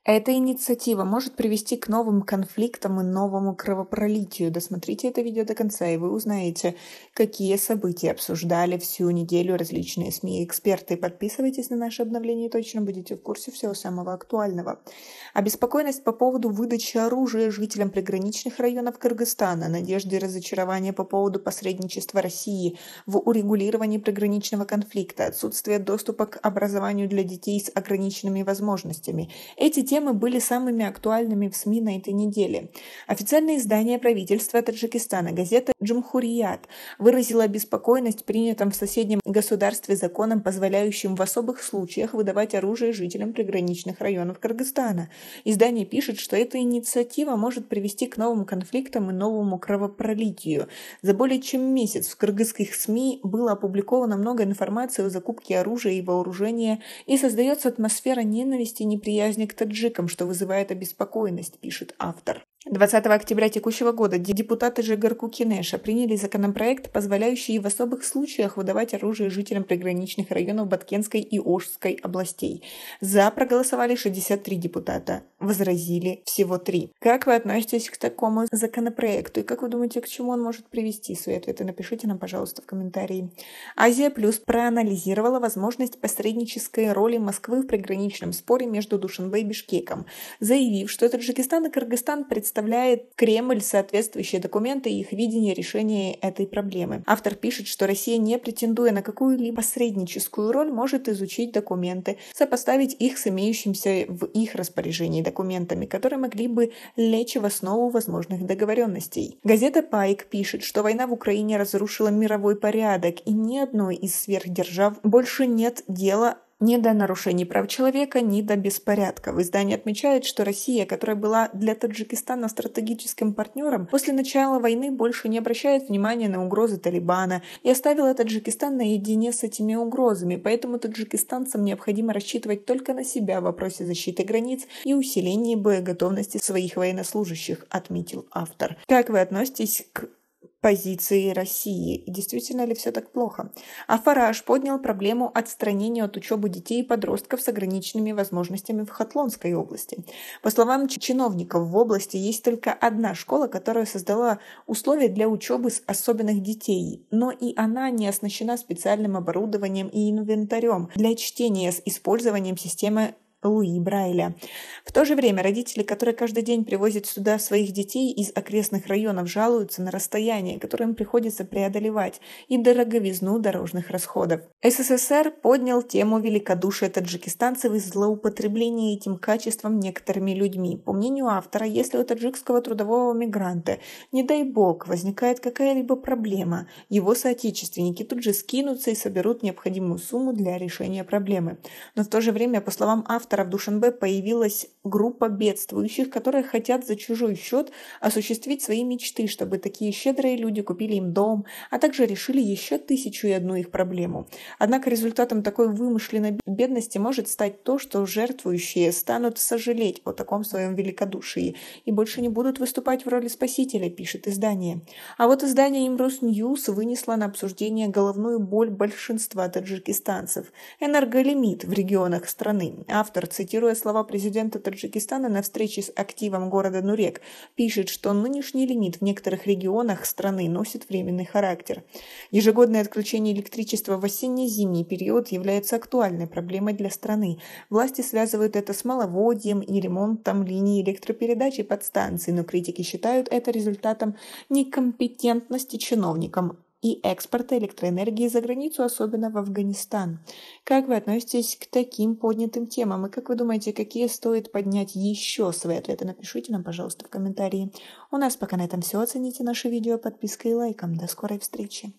Эта инициатива может привести к новым конфликтам и новому кровопролитию. Досмотрите это видео до конца, и вы узнаете, какие события обсуждали всю неделю различные СМИ и эксперты. Подписывайтесь на наши обновления, и точно будете в курсе всего самого актуального. Обеспокоенность по поводу выдачи оружия жителям приграничных районов Кыргызстана, надежды и разочарования по поводу посредничества России в урегулировании приграничного конфликта, отсутствие доступа к образованию для детей с ограниченными возможностями. Эти темы были самыми актуальными в СМИ на этой неделе. Официальное издание правительства Таджикистана, газета «Джумхурият», выразила обеспокоенность принятым в соседнем государстве законом, позволяющим в особых случаях выдавать оружие жителям приграничных районов Кыргызстана. Издание пишет, что эта инициатива может привести к новым конфликтам и новому кровопролитию. За более чем месяц в кыргызских СМИ было опубликовано много информации о закупке оружия и вооружения, и создается атмосфера ненависти и неприязни к таджикам, что вызывает обеспокоенность, пишет автор. 20 октября текущего года депутаты Жегарку Кинеша приняли законопроект, позволяющий в особых случаях выдавать оружие жителям приграничных районов Баткенской и Ошской областей. За проголосовали 63 депутата, возразили всего 3. Как вы относитесь к такому законопроекту и как вы думаете, к чему он может привести? Свои ответы напишите нам, пожалуйста, в комментарии. Азия Плюс проанализировала возможность посреднической роли Москвы в приграничном споре между Душанбе и Бишкеком, заявив, что Таджикистан и Кыргызстан представляет Кремль соответствующие документы и их видение решения этой проблемы. Автор пишет, что Россия, не претендуя на какую-либо посредническую роль, может изучить документы, сопоставить их с имеющимися в их распоряжении документами, которые могли бы лечь в основу возможных договоренностей. Газета «Пайк» пишет, что война в Украине разрушила мировой порядок, и ни одной из сверхдержав больше нет дела ни до нарушений прав человека, ни до беспорядков. Издание отмечает, что Россия, которая была для Таджикистана стратегическим партнером, после начала войны больше не обращает внимания на угрозы Талибана и оставила Таджикистан наедине с этими угрозами, поэтому таджикистанцам необходимо рассчитывать только на себя в вопросе защиты границ и усиления боеготовности своих военнослужащих, отметил автор. Как вы относитесь к позиции России? Действительно ли все так плохо? А Фараж поднял проблему отстранения от учебы детей и подростков с ограниченными возможностями в Хатлонской области. По словам чиновников, в области есть только одна школа, которая создала условия для учебы с особенных детей, но и она не оснащена специальным оборудованием и инвентарем для чтения с использованием системы Луи Брайля. В то же время родители, которые каждый день привозят сюда своих детей из окрестных районов, жалуются на расстояние, которое им приходится преодолевать, и дороговизну дорожных расходов. СССР поднял тему великодушия таджикистанцев и злоупотребления этим качеством некоторыми людьми. По мнению автора, если у таджикского трудового мигранта, не дай бог, возникает какая-либо проблема, его соотечественники тут же скинутся и соберут необходимую сумму для решения проблемы. Но в то же время, по словам автора, в Душанбе появилась группа бедствующих, которые хотят за чужой счет осуществить свои мечты, чтобы такие щедрые люди купили им дом, а также решили еще 1001 их проблему. Однако результатом такой вымышленной бедности может стать то, что жертвующие станут сожалеть о таком своем великодушии и больше не будут выступать в роли спасителя, пишет издание. А вот издание Имрус Ньюс вынесло на обсуждение головную боль большинства таджикистанцев – энерголимит в регионах страны. Автор, цитируя слова президента Таджикистана на встрече с активом города Нурек, пишет, что нынешний лимит в некоторых регионах страны носит временный характер. Ежегодное отключение электричества в осенне-зимний период является актуальной проблемой для страны. Власти связывают это с маловодьем и ремонтом линий электропередач и подстанций, но критики считают это результатом некомпетентности чиновников и экспорта электроэнергии за границу, особенно в Афганистан. Как вы относитесь к таким поднятым темам? И как вы думаете, какие стоит поднять еще свои ответы? Напишите нам, пожалуйста, в комментарии. У нас пока на этом все. Оцените наше видео подпиской и лайком. До скорой встречи.